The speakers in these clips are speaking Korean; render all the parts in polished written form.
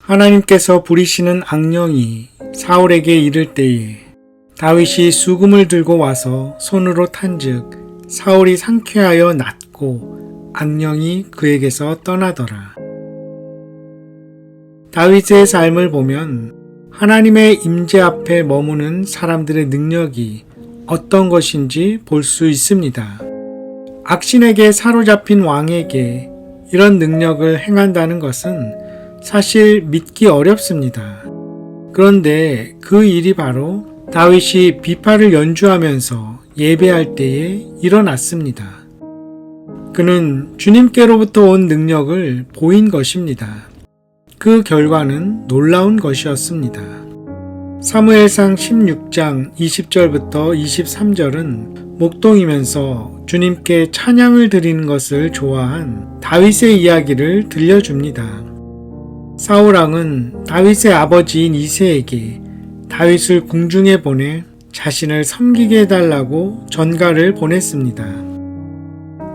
하나님께서 부리시는 악령이 사울에게 이를 때에 다윗이 수금을 들고 와서 손으로 탄즉 사울이 상쾌하여 낫고 악령이 그에게서 떠나더라. 다윗의 삶을 보면 하나님의 임재 앞에 머무는 사람들의 능력이 어떤 것인지 볼 수 있습니다. 악신에게 사로잡힌 왕에게 이런 능력을 행한다는 것은 사실 믿기 어렵습니다. 그런데 그 일이 바로 다윗이 비파를 연주하면서 예배할 때에 일어났습니다. 그는 주님께로부터 온 능력을 보인 것입니다. 그 결과는 놀라운 것이었습니다. 사무엘상 16장 20절부터 23절은 목동이면서 주님께 찬양을 드리는 것을 좋아한 다윗의 이야기를 들려줍니다. 사울왕은 다윗의 아버지인 이새에게 다윗을 궁중에 보내 자신을 섬기게 해달라고 전가를 보냈습니다.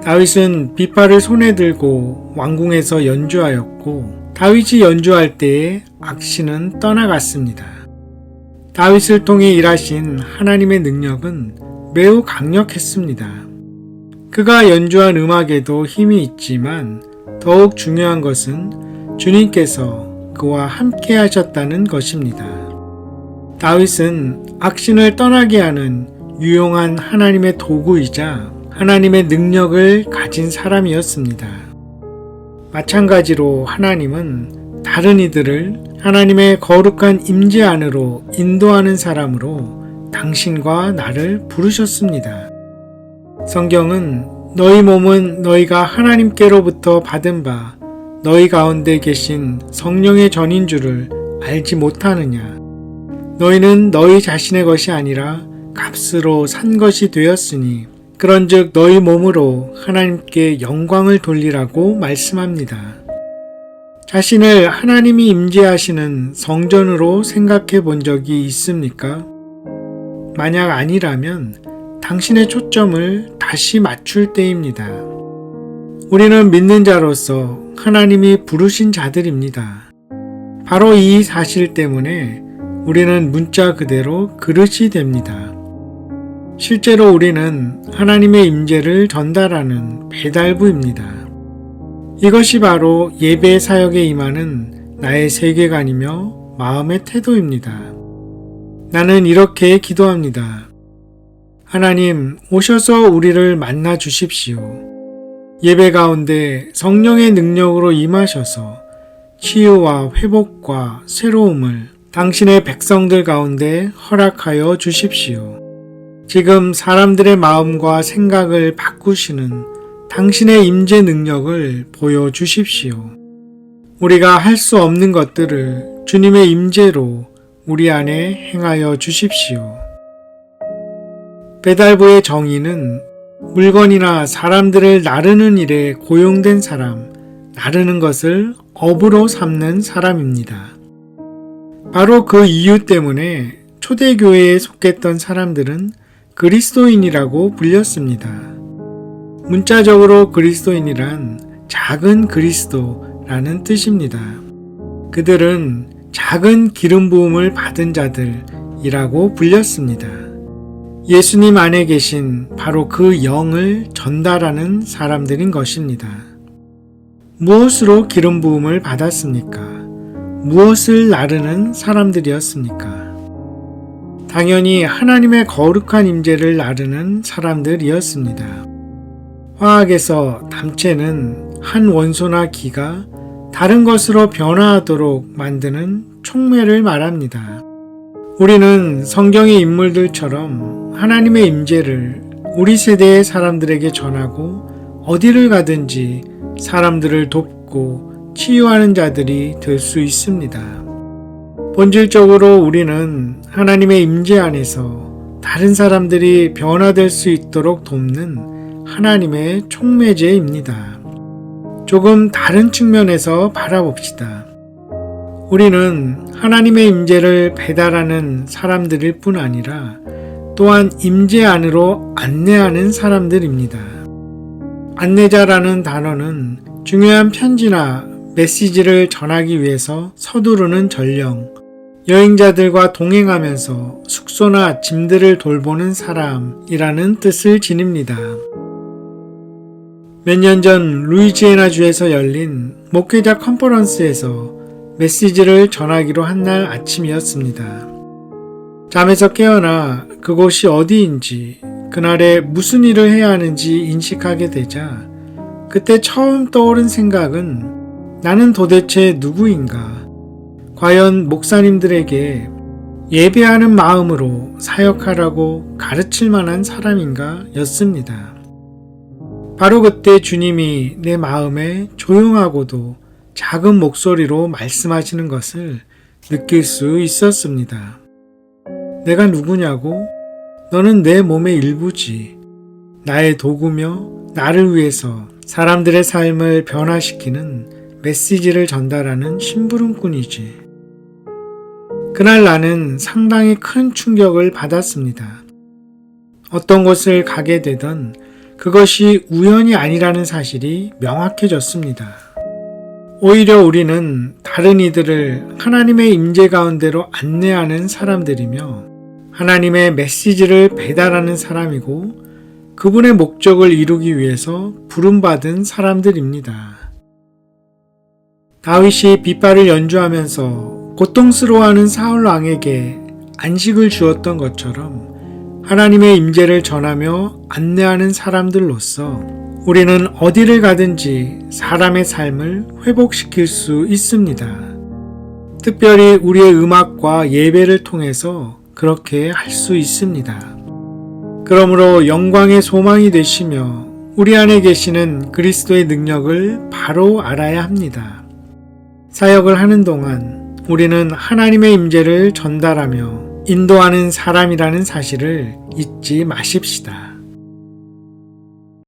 다윗은 비파를 손에 들고 왕궁에서 연주하였고 다윗이 연주할 때에 악신은 떠나갔습니다. 다윗을 통해 일하신 하나님의 능력은 매우 강력했습니다. 그가 연주한 음악에도 힘이 있지만 더욱 중요한 것은 주님께서 그와 함께 하셨다는 것입니다. 다윗은 악신을 떠나게 하는 유용한 하나님의 도구이자 하나님의 능력을 가진 사람이었습니다. 마찬가지로 하나님은 다른 이들을 하나님의 거룩한 임재 안으로 인도하는 사람으로 당신과 나를 부르셨습니다. 성경은 너희 몸은 너희가 하나님께로부터 받은 바 너희 가운데 계신 성령의 전인 줄을 알지 못하느냐. 너희는 너희 자신의 것이 아니라 값으로 산 것이 되었으니 그런즉 너희 몸으로 하나님께 영광을 돌리라고 말씀합니다. 자신을 하나님이 임재하시는 성전으로 생각해 본 적이 있습니까? 만약 아니라면 당신의 초점을 다시 맞출 때입니다. 우리는 믿는 자로서 하나님이 부르신 자들입니다. 바로 이 사실 때문에 우리는 문자 그대로 그릇이 됩니다. 실제로 우리는 하나님의 임재를 전달하는 배달부입니다. 이것이 바로 예배 사역에 임하는 나의 세계관이며 마음의 태도입니다. 나는 이렇게 기도합니다. 하나님, 오셔서 우리를 만나 주십시오. 예배 가운데 성령의 능력으로 임하셔서 치유와 회복과 새로움을 당신의 백성들 가운데 허락하여 주십시오. 지금 사람들의 마음과 생각을 바꾸시는 당신의 임재 능력을 보여주십시오. 우리가 할 수 없는 것들을 주님의 임재로 우리 안에 행하여 주십시오. 배달부의 정의는 물건이나 사람들을 나르는 일에 고용된 사람, 나르는 것을 업으로 삼는 사람입니다. 바로 그 이유 때문에 초대교회에 속했던 사람들은 그리스도인이라고 불렸습니다. 문자적으로 그리스도인이란 작은 그리스도라는 뜻입니다. 그들은 작은 기름 부음을 받은 자들이라고 불렸습니다. 예수님 안에 계신 바로 그 영을 전달하는 사람들인 것입니다. 무엇으로 기름 부음을 받았습니까? 무엇을 나르는 사람들이었습니까? 당연히 하나님의 거룩한 임재를 나르는 사람들이었습니다. 화학에서 담체는 한 원소나 기가 다른 것으로 변화하도록 만드는 촉매를 말합니다. 우리는 성경의 인물들처럼 하나님의 임재를 우리 세대의 사람들에게 전하고 어디를 가든지 사람들을 돕고 치유하는 자들이 될 수 있습니다. 본질적으로 우리는 하나님의 임재 안에서 다른 사람들이 변화될 수 있도록 돕는 하나님의 촉매제입니다. 조금 다른 측면에서 바라봅시다. 우리는 하나님의 임재를 배달하는 사람들일 뿐 아니라 또한 임재 안으로 안내하는 사람들입니다. 안내자라는 단어는 중요한 편지나 메시지를 전하기 위해서 서두르는 전령, 여행자들과 동행하면서 숙소나 짐들을 돌보는 사람이라는 뜻을 지닙니다. 몇 년 전 루이지애나주에서 열린 목회자 컨퍼런스에서 메시지를 전하기로 한 날 아침이었습니다. 잠에서 깨어나 그곳이 어디인지, 그날에 무슨 일을 해야 하는지 인식하게 되자 그때 처음 떠오른 생각은 나는 도대체 누구인가? 과연 목사님들에게 예배하는 마음으로 사역하라고 가르칠 만한 사람인가? 였습니다. 바로 그때 주님이 내 마음에 조용하고도 작은 목소리로 말씀하시는 것을 느낄 수 있었습니다. 내가 누구냐고? 너는 내 몸의 일부지. 나의 도구며 나를 위해서 사람들의 삶을 변화시키는 메시지를 전달하는 심부름꾼이지. 그날 나는 상당히 큰 충격을 받았습니다. 어떤 곳을 가게 되던 그것이 우연이 아니라는 사실이 명확해졌습니다. 오히려 우리는 다른 이들을 하나님의 임재 가운데로 안내하는 사람들이며 하나님의 메시지를 배달하는 사람이고 그분의 목적을 이루기 위해서 부름받은 사람들입니다. 다윗이 빗발을 연주하면서 고통스러워하는 사울 왕에게 안식을 주었던 것처럼 하나님의 임재를 전하며 안내하는 사람들로서 우리는 어디를 가든지 사람의 삶을 회복시킬 수 있습니다. 특별히 우리의 음악과 예배를 통해서 그렇게 할 수 있습니다. 그러므로 영광의 소망이 되시며 우리 안에 계시는 그리스도의 능력을 바로 알아야 합니다. 사역을 하는 동안 우리는 하나님의 임재를 전달하며 인도하는 사람이라는 사실을 잊지 마십시다.